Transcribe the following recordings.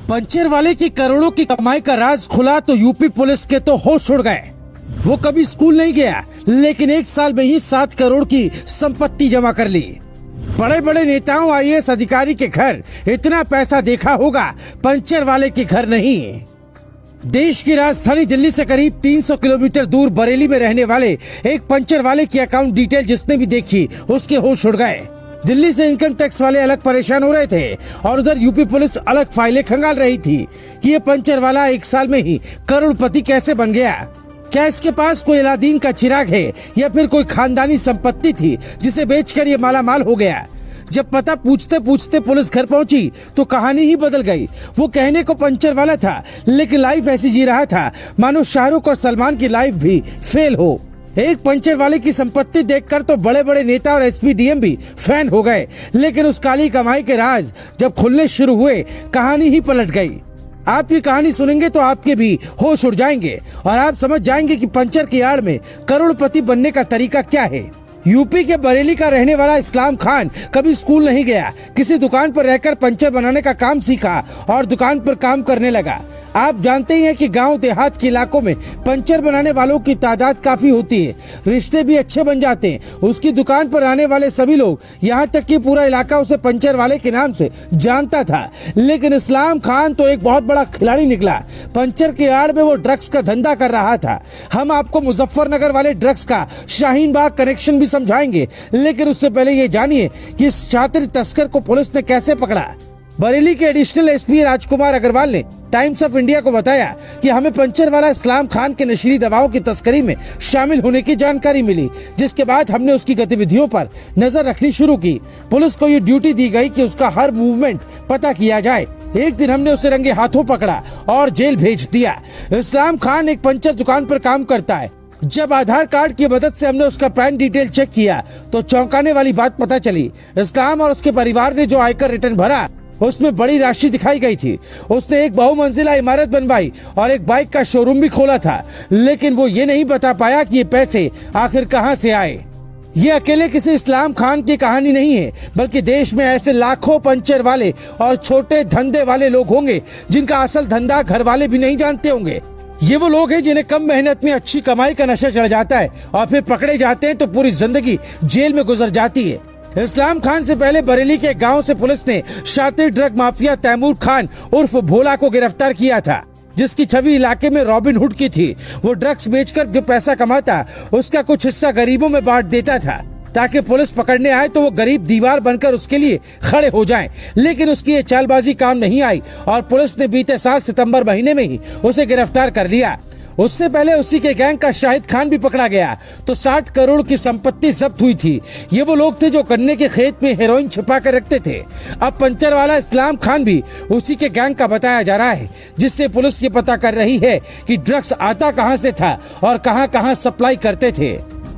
Puncture वाले की करोड़ों की कमाई का राज खुला तो यूपी पुलिस के तो होश उड़ गए। वो कभी स्कूल नहीं गया, लेकिन 1 साल में ही 7 करोड़ की संपत्ति जमा कर ली। बड़े बड़े नेताओं आईएएस अधिकारी के घर इतना पैसा देखा होगा, पंचर वाले के घर नहीं। देश की राजधानी दिल्ली से करीब 300 किलोमीटर दूर बरेली में रहने वाले एक पंचर वाले की अकाउंट डिटेल जिसने भी देखी उसके होश उड़ गए। दिल्ली से इनकम टैक्स वाले अलग परेशान हो रहे थे और उधर यूपी पुलिस अलग फाइलें खंगाल रही थी कि ये पंचर वाला 1 साल में ही करोड़पति कैसे बन गया। क्या इसके पास कोई अलादीन का चिराग है या फिर कोई खानदानी संपत्ति थी जिसे बेचकर ये मालामाल हो गया। जब पता पूछते पूछते पुलिस घर पहुंची तो कहानी ही बदल गई। वो कहने को पंचर वाला था, लेकिन लाइफ ऐसी जी रहा था मानो शाहरुख और सलमान की लाइफ भी फेल हो। एक पंचर वाले की संपत्ति देखकर तो बड़े बड़े नेता और एसपी डीएम भी फैन हो गए, लेकिन उस काली कमाई के राज जब खुलने शुरू हुए कहानी ही पलट गई। आप ये कहानी सुनेंगे तो आपके भी होश उड़ जाएंगे और आप समझ जाएंगे कि पंचर की आड़ में करोड़पति बनने का तरीका क्या है। यूपी के बरेली का रहने वाला इस्लाम खान कभी स्कूल नहीं गया, किसी दुकान पर रहकर पंचर बनाने का काम सीखा और दुकान पर काम करने लगा। आप जानते ही हैं कि गांव देहात के इलाकों में पंचर बनाने वालों की तादाद काफी होती है, रिश्ते भी अच्छे बन जाते हैं। उसकी दुकान पर आने वाले सभी लोग, यहाँ तक कि पूरा इलाका उसे पंचर वाले के नाम से जानता था। लेकिन इस्लाम खान तो एक बहुत बड़ा खिलाड़ी निकला। पंचर के आड़ में वो ड्रग्स का धंधा कर रहा था। हम आपको मुजफ्फरनगर वाले ड्रग्स का शाहीन बाग कनेक्शन भी समझाएंगे, लेकिन उससे पहले ये जानिए कि इस शातिर तस्कर को पुलिस ने कैसे पकड़ा। बरेली के एडिशनल एसपी राजकुमार अग्रवाल ने टाइम्स ऑफ इंडिया को बताया कि हमें पंचर वाला इस्लाम खान के नशीली दवाओं की तस्करी में शामिल होने की जानकारी मिली, जिसके बाद हमने उसकी गतिविधियों पर नजर रखनी शुरू की। पुलिस को ये ड्यूटी दी गई कि उसका हर मूवमेंट पता किया जाए। एक दिन हमने उसे रंगे हाथों पकड़ा और जेल भेज दिया। इस्लाम खान एक पंचर दुकान पर काम करता है। जब आधार कार्ड की मदद से हमने उसका पैन डिटेल चेक किया तो चौंकाने वाली बात पता चली। इस्लाम और उसके परिवार ने जो आयकर रिटर्न भरा उसमें बड़ी राशि दिखाई गई थी। उसने एक बहुमंजिला इमारत बनवाई और एक बाइक का शोरूम भी खोला था, लेकिन वो ये नहीं बता पाया कि ये पैसे आखिर कहां से आए। ये अकेले किसी इस्लाम खान की कहानी नहीं है, बल्कि देश में ऐसे लाखों पंचर वाले और छोटे धंधे वाले लोग होंगे जिनका असल धंधा घर वाले भी नहीं जानते होंगे। ये वो लोग हैं जिन्हें कम मेहनत में अच्छी कमाई का नशा चढ़ जाता है और फिर पकड़े जाते हैं तो पूरी जिंदगी जेल में गुजर जाती है। इस्लाम खान से पहले बरेली के गांव से पुलिस ने शातिर ड्रग माफिया तैमूर खान उर्फ भोला को गिरफ्तार किया था, जिसकी छवि इलाके में रॉबिन हुड की थी। वो ड्रग्स बेचकर जो पैसा कमाता उसका कुछ हिस्सा गरीबों में बांट देता था, ताकि पुलिस पकड़ने आए तो वो गरीब दीवार बनकर उसके लिए खड़े हो जाएं। लेकिन उसकी ये चालबाजी काम नहीं आई और पुलिस ने बीते साल सितंबर महीने में ही उसे गिरफ्तार कर लिया। उससे पहले उसी के गैंग का शाहिद खान भी पकड़ा गया तो 60 करोड़ की संपत्ति जब्त हुई थी। ये वो लोग थे जो गन्ने के खेत में हेरोइन छिपा कर रखते थे। अब पंचर वाला इस्लाम खान भी उसी के गैंग का बताया जा रहा है, जिससे पुलिस ये पता कर रही है कि ड्रग्स आता कहां से था और कहां कहां सप्लाई करते थे।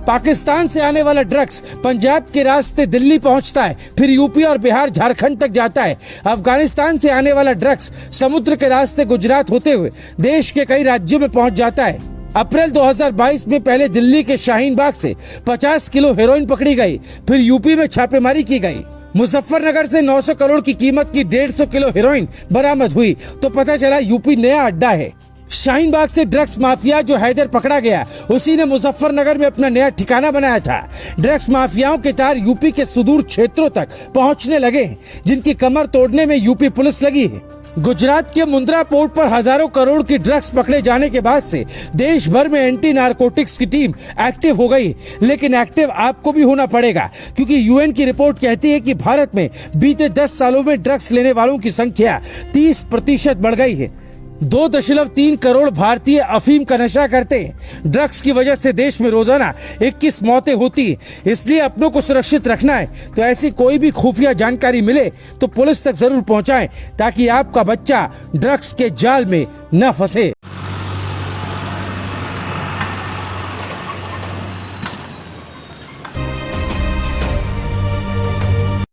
पाकिस्तान से आने वाला ड्रग्स पंजाब के रास्ते दिल्ली पहुंचता है, फिर यूपी और बिहार झारखंड तक जाता है। अफगानिस्तान से आने वाला ड्रग्स समुद्र के रास्ते गुजरात होते हुए देश के कई राज्यों में पहुंच जाता है। अप्रैल 2022 में पहले दिल्ली के शाहीन बाग से 50 किलो हेरोइन पकड़ी गई, फिर यूपी में छापेमारी की गई। मुजफ्फरनगर से 900 करोड़ की कीमत की 150 किलो हेरोइन बरामद हुई तो पता चला यूपी नया अड्डा है। शाहीन बाग से ड्रग्स माफिया जो हैदर पकड़ा गया, उसी ने मुजफ्फरनगर में अपना नया ठिकाना बनाया था। ड्रग्स माफियाओं के तार यूपी के सुदूर क्षेत्रों तक पहुंचने लगे, जिनकी कमर तोड़ने में यूपी पुलिस लगी है। गुजरात के मुंद्रा पोर्ट पर हजारों करोड़ की ड्रग्स पकड़े जाने के बाद से देश भर में एंटी नारकोटिक्स की टीम एक्टिव हो गई। लेकिन एक्टिव आपको भी होना पड़ेगा, क्योंकि यूएन की रिपोर्ट कहती है कि भारत में बीते 10 सालों में ड्रग्स लेने वालों की संख्या 30% बढ़ गई है। 2.3 करोड़ भारतीय अफीम का नशा करते हैं। ड्रग्स की वजह से देश में रोजाना 21 मौतें होती हैं। इसलिए अपनों को सुरक्षित रखना है तो ऐसी कोई भी खुफिया जानकारी मिले तो पुलिस तक जरूर पहुंचाएं, ताकि आपका बच्चा ड्रग्स के जाल में न फंसे।